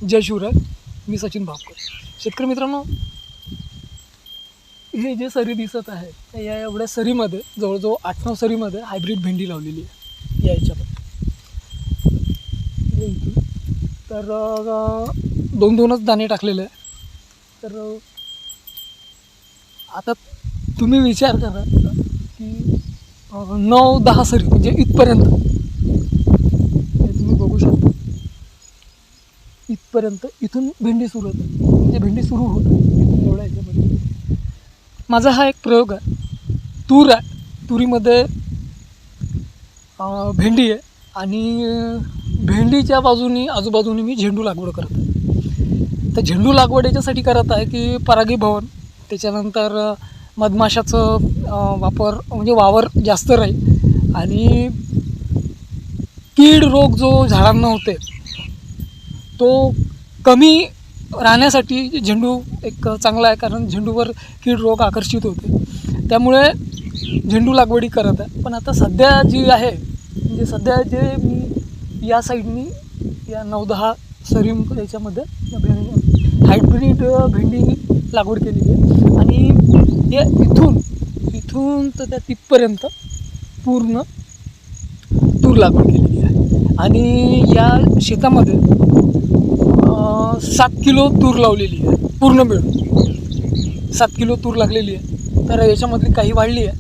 जय शिवराय. मी सचिन भापकर. शेतकरी मित्रांनो, हे जे सरी दिसत आहे या एवढ्या सरीमध्ये जवळजवळ 8-9 सरीमध्ये हायब्रिड भेंडी लावलेली आहे या याच्यामध्ये. तर 2-2च दाणे टाकलेले आहे. तर आता तुम्ही विचार करा की 9-10 सरी म्हणजे इथपर्यंत तुम्ही बघू शकता. इथपर्यंत इथून भेंडी सुरू होते, म्हणजे भेंडी सुरू होते इथून एवढ्या ह्याच्यामध्ये. माझा हा एक प्रयोग आहे. तूर आहे, तुरीमध्ये भेंडी आहे आणि भेंडीच्या बाजूनी आजूबाजूनी मी झेंडू लागवड करत आहे. तर झेंडू लागवड याच्यासाठी करत आहे की परागीभवन, त्याच्यानंतर मधमाशाचं वावर जास्त राहील आणि कीड रोग जो झाडांना होते तो कमी राहण्यासाठी झेंडू एक चांगला आहे, कारण झेंडूवर कीड रोग आकर्षित होते. त्यामुळे झेंडू लागवडी करत आहे. पण आता सध्या जी आहे म्हणजे सध्या जे मी या साईडनी या 9-10 सरी याच्यामध्ये हायब्रिड भेंडी लागवड केलेली आहे आणि हे इथून तर त्या तिथपर्यंत पूर्ण तूर लागवड केलेली आहे. आणि या शेतामध्ये 7 किलो तूर लावलेली आहे, पूर्ण मिळून 7 किलो तूर लागलेली आहे. तर याच्यामधली काही वाढली आहे,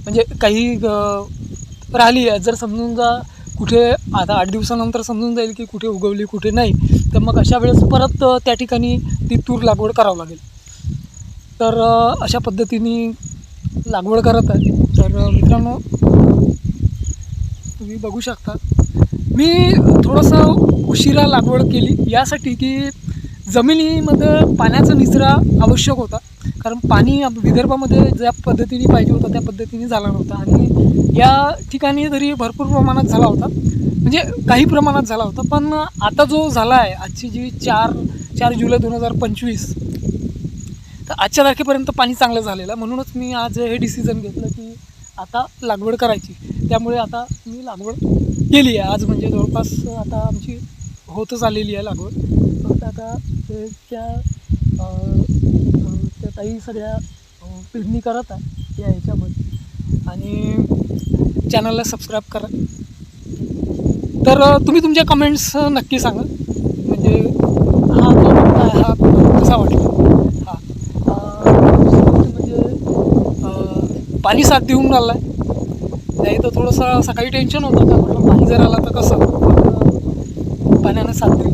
म्हणजे काही राहिली आहे. जर समजून जा कुठे आता 8 दिवसानंतर समजून जाईल की कुठे उगवली कुठे नाही, तर मग अशा वेळेस परत त्या ठिकाणी ती तूर लागवड करावं लागेल. तर अशा पद्धतीने लागवड करत आहे. तर मित्रांनो, तुम्ही बघू शकता मी थोडंसं उशिरा लागवड केली यासाठी की जमिनीमध्ये पाण्याचा निचरा आवश्यक होता, कारण पाणी विदर्भामध्ये ज्या पद्धतीने पाहिजे होता त्या पद्धतीने झाला नव्हता. आणि या ठिकाणी तरी भरपूर प्रमाणात झाला होता, म्हणजे काही प्रमाणात झाला होता. पण आता जो झाला आहे, आजची जी 4 जुलै 2025, तर आजच्या तारखेपर्यंत पाणी चांगलं झालेलं. म्हणूनच मी आज हे डिसिजन घेतलं की आता लागवड करायची. त्यामुळे आता मी लागवड केली आहे आज, म्हणजे जवळपास आता आमची होतच आलेली आहे लागवड. फक्त आता त्या ताई सगळ्या पेरणी करत आहे या ह्याच्यामध्ये. आणि चॅनलला सबस्क्राईब करा. तर तुम्ही तुमच्या कमेंट्स नक्की सांगा, म्हणजे हा जो आहे हा कसा वाटला. म्हणजे पाणी साथ देऊन राहिला आहे. नाही तर थोडंसं सकाळी टेन्शन होतं का म्हटलं पाणी जर आला तर कसं, पाण्यानं साथ दिली.